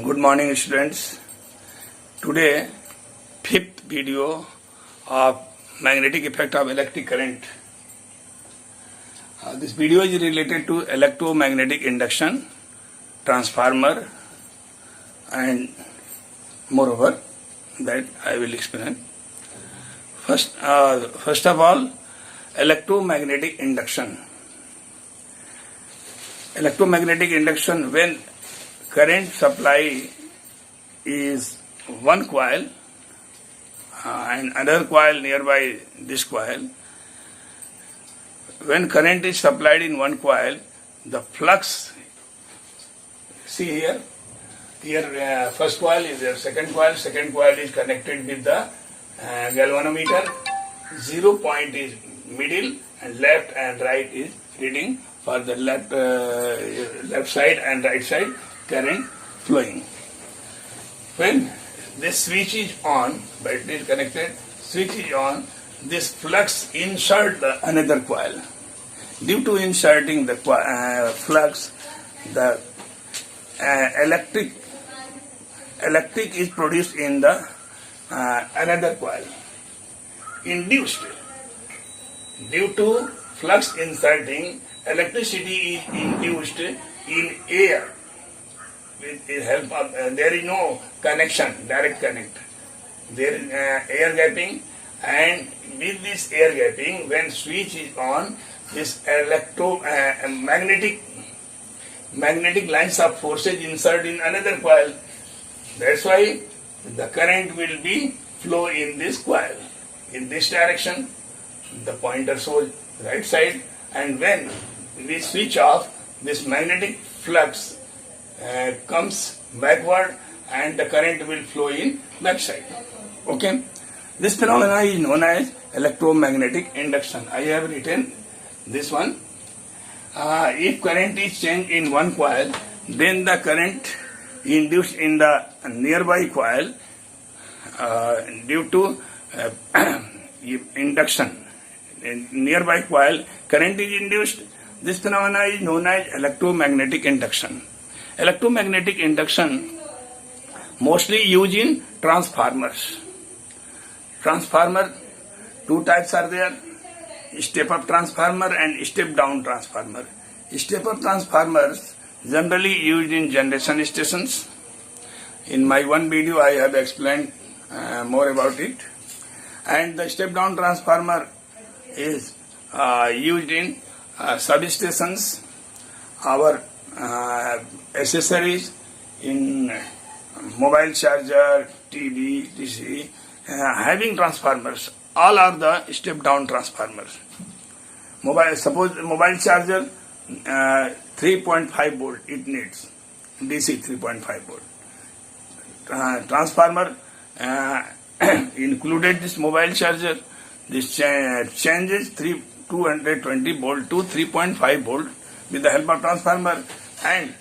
Good morning, students. Today, fifth video of magnetic effect of electric current. This video is related to electromagnetic induction, transformer, and moreover that I will explain. First of all, electromagnetic induction. Electromagnetic induction, when current supply is one coil and another coil nearby this coil. When current is supplied in one coil, the flux, see here first coil is there, second coil is connected with the galvanometer. 0 point is middle and left and right is reading for the left side and right side current flowing. When this switch is on, battery is connected, switch is on, this flux insert the another coil. Due to inserting the flux, the electric is produced in the another coil. Induced. Due to flux inserting, electricity is induced in air. With the help of there is no connection, direct connect. There is air gapping, and with this air gapping, when switch is on, this magnetic lines of forces insert in another coil. That's why the current will be flow in this coil. In this direction, the pointer shows right side, and when we switch off, this magnetic flux comes backward and the current will flow in back side. Okay. This phenomena is known as electromagnetic induction. I have written this one. If current is changed in one coil, then the current induced in the nearby coil due to induction in nearby coil, current is induced. This phenomena is known as electromagnetic induction. Electromagnetic induction mostly used in transformers. Transformer, two types are there: step-up transformer and step-down transformer. Step-up transformers generally used in generation stations. In my one video I have explained more about it. And the step-down transformer is used in substations, our accessories in mobile charger, TV, DC, having transformers. All are the step-down transformers. Suppose mobile charger 3.5 volt it needs, DC 3.5 volt. Transformer included this mobile charger. This changes 220 volt to 3.5 volt with the help of transformer, and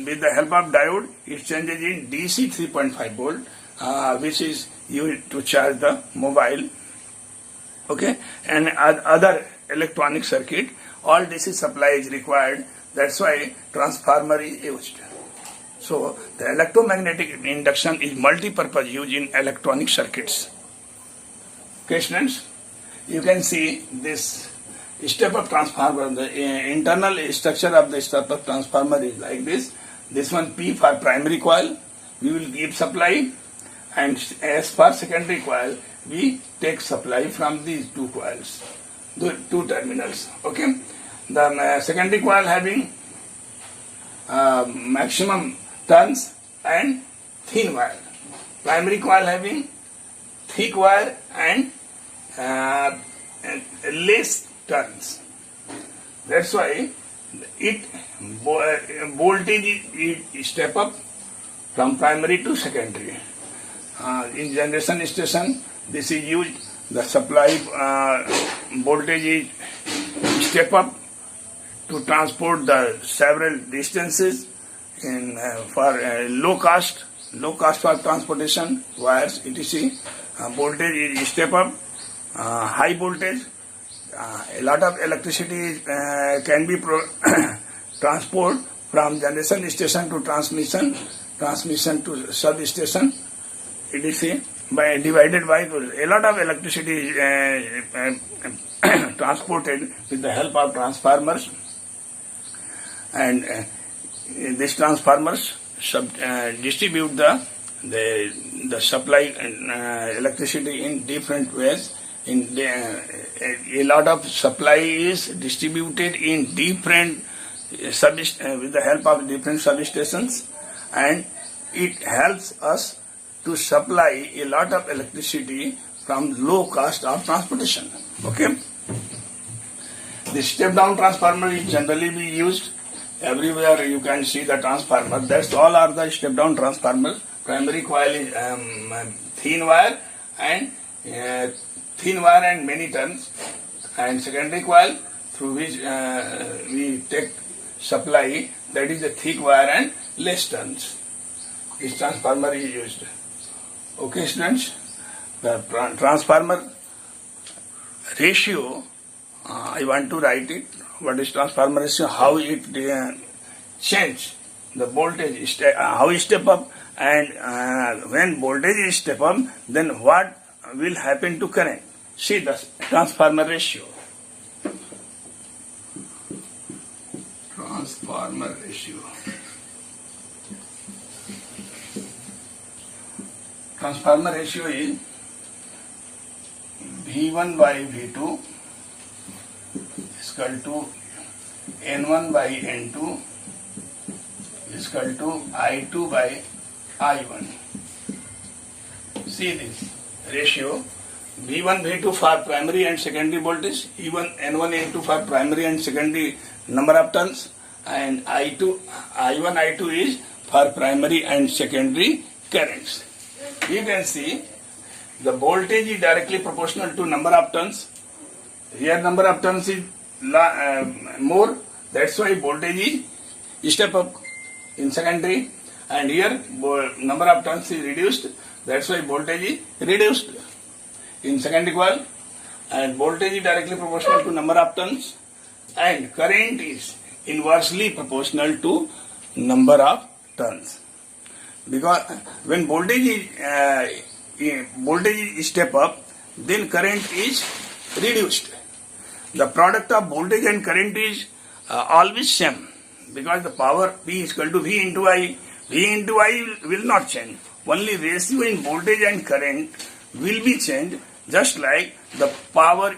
with the help of diode it changes in DC 3.5 volt, which is used to charge the mobile. Okay, and other electronic circuit, all DC supply is required. That's why transformer is used. So the electromagnetic induction is multi-purpose used in electronic circuits. Okay, students, you can see this step-up transformer. The internal structure of the step-up transformer is like this. This one P for primary coil, we will give supply, and as for secondary coil, we take supply from these two coils, the two terminals. Okay, the secondary coil having maximum turns and thin wire. Primary coil having thick wire and less turns. That's why voltage is step up from primary to secondary. In generation station, this is used. The supply voltage is step up to transport the several distances in for low cost for transportation wires, etc. Voltage is step up. High voltage, a lot of electricity can be transport from generation station to transmission transmission to substation, etc. by divided by a lot of electricity is transported with the help of transformers, and these transformers distribute the supply electricity in different ways. A lot of supply is distributed in different with the help of different substations, and it helps us to supply a lot of electricity from low cost of transportation. Okay. The step down transformer is generally be used everywhere. You can see the transformer. That's all are the step down transformers. Primary coil is thin wire and many turns, and secondary coil through which we take supply, that is a thick wire and less turns. This transformer is used. Okay, students, the transformer ratio, I want to write it. What is transformer ratio? How it change the voltage, how it step up, and when voltage is step up, then what will happen to current? See the transformer ratio. Transformer ratio. Transformer ratio is V1 by V2 is equal to N1 by N2 is equal to I2 by I1. See this ratio. V1, V2 for primary and secondary voltage, N1, N2 for primary and secondary number of turns, and I1, I2 is for primary and secondary currents. You can see the voltage is directly proportional to number of turns. Here number of turns is more, that's why voltage is step up in secondary, and here number of turns is reduced, that's why voltage is reduced in secondary coil, and voltage is directly proportional to number of turns, and current is inversely proportional to number of turns. Because when voltage is step up, then current is reduced. The product of voltage and current is always same, because the power P is equal to V into I. V into I will not change. Only ratio in voltage and current will be changed, just like the power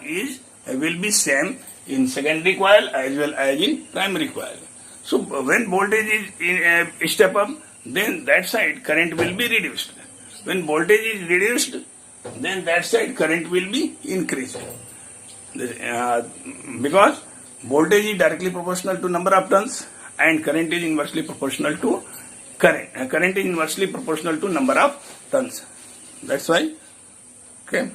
will be same in secondary coil as well as in primary coil. So when voltage is step up, then that side current will be reduced. When voltage is reduced, then that side current will be increased. Because voltage is directly proportional to number of turns, and current is inversely proportional to current is inversely proportional to number of turns. That's why. Okay.